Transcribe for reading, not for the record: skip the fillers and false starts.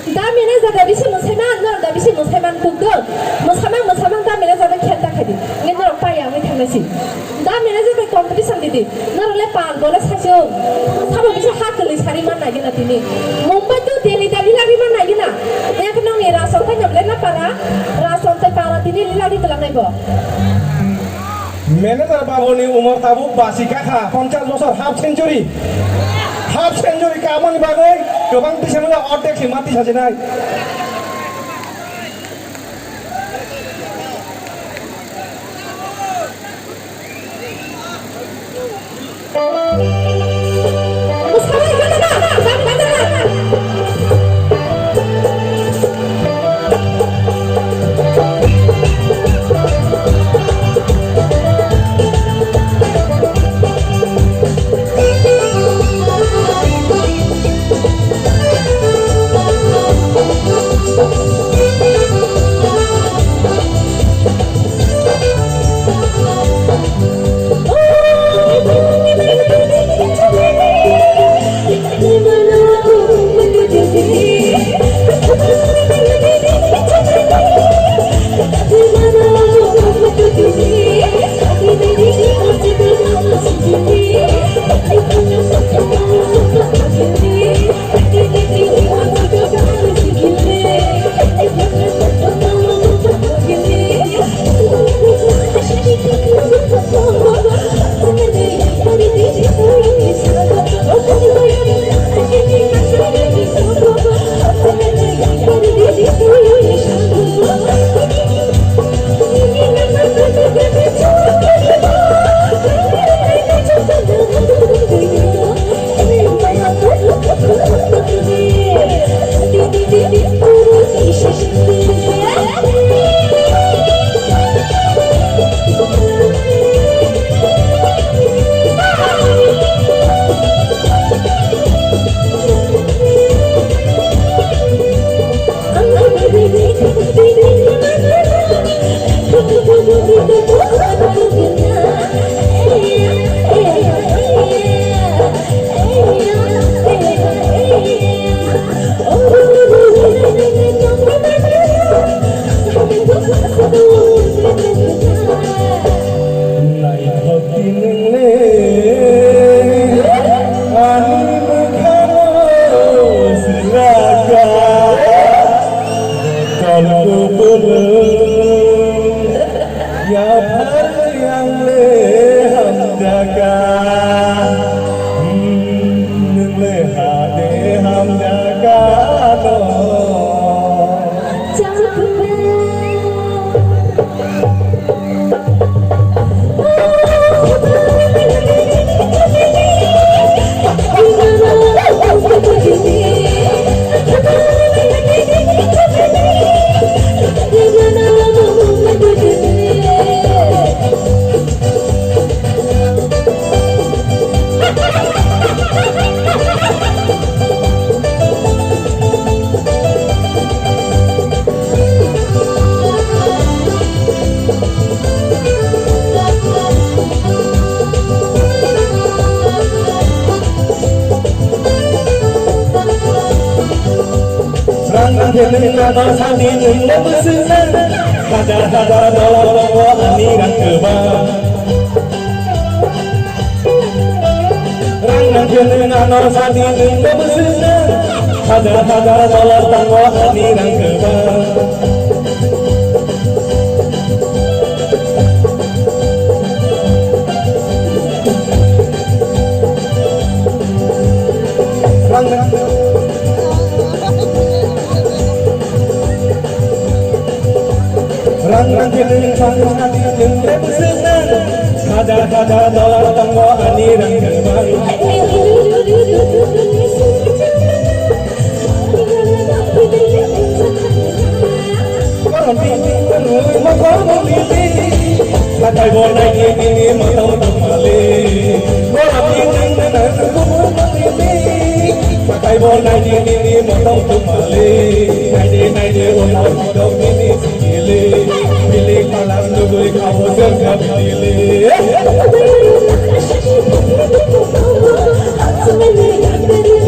Damina zaga bisi museman nor da bisi museman kugdo musamang damina zaga khenta khadi ngi nor paya ngi thangnasi damina zaga competition didi nor le pal bola sajo sabo bisi hakli sari man nagi na tini Mumbai tu Delhi Delhi lagi man nagi na ek nong ni rason ta nyable na rason ta para tini lagi telang nai bo Manager baboni umur tabu basi kakha 50 বছর half century কামনি বাগै गोबां बिसानो अर्धेक माति साजेनाय Hãy subscribe cho kênh Ghiền Mì Gõ để không bỏ lỡ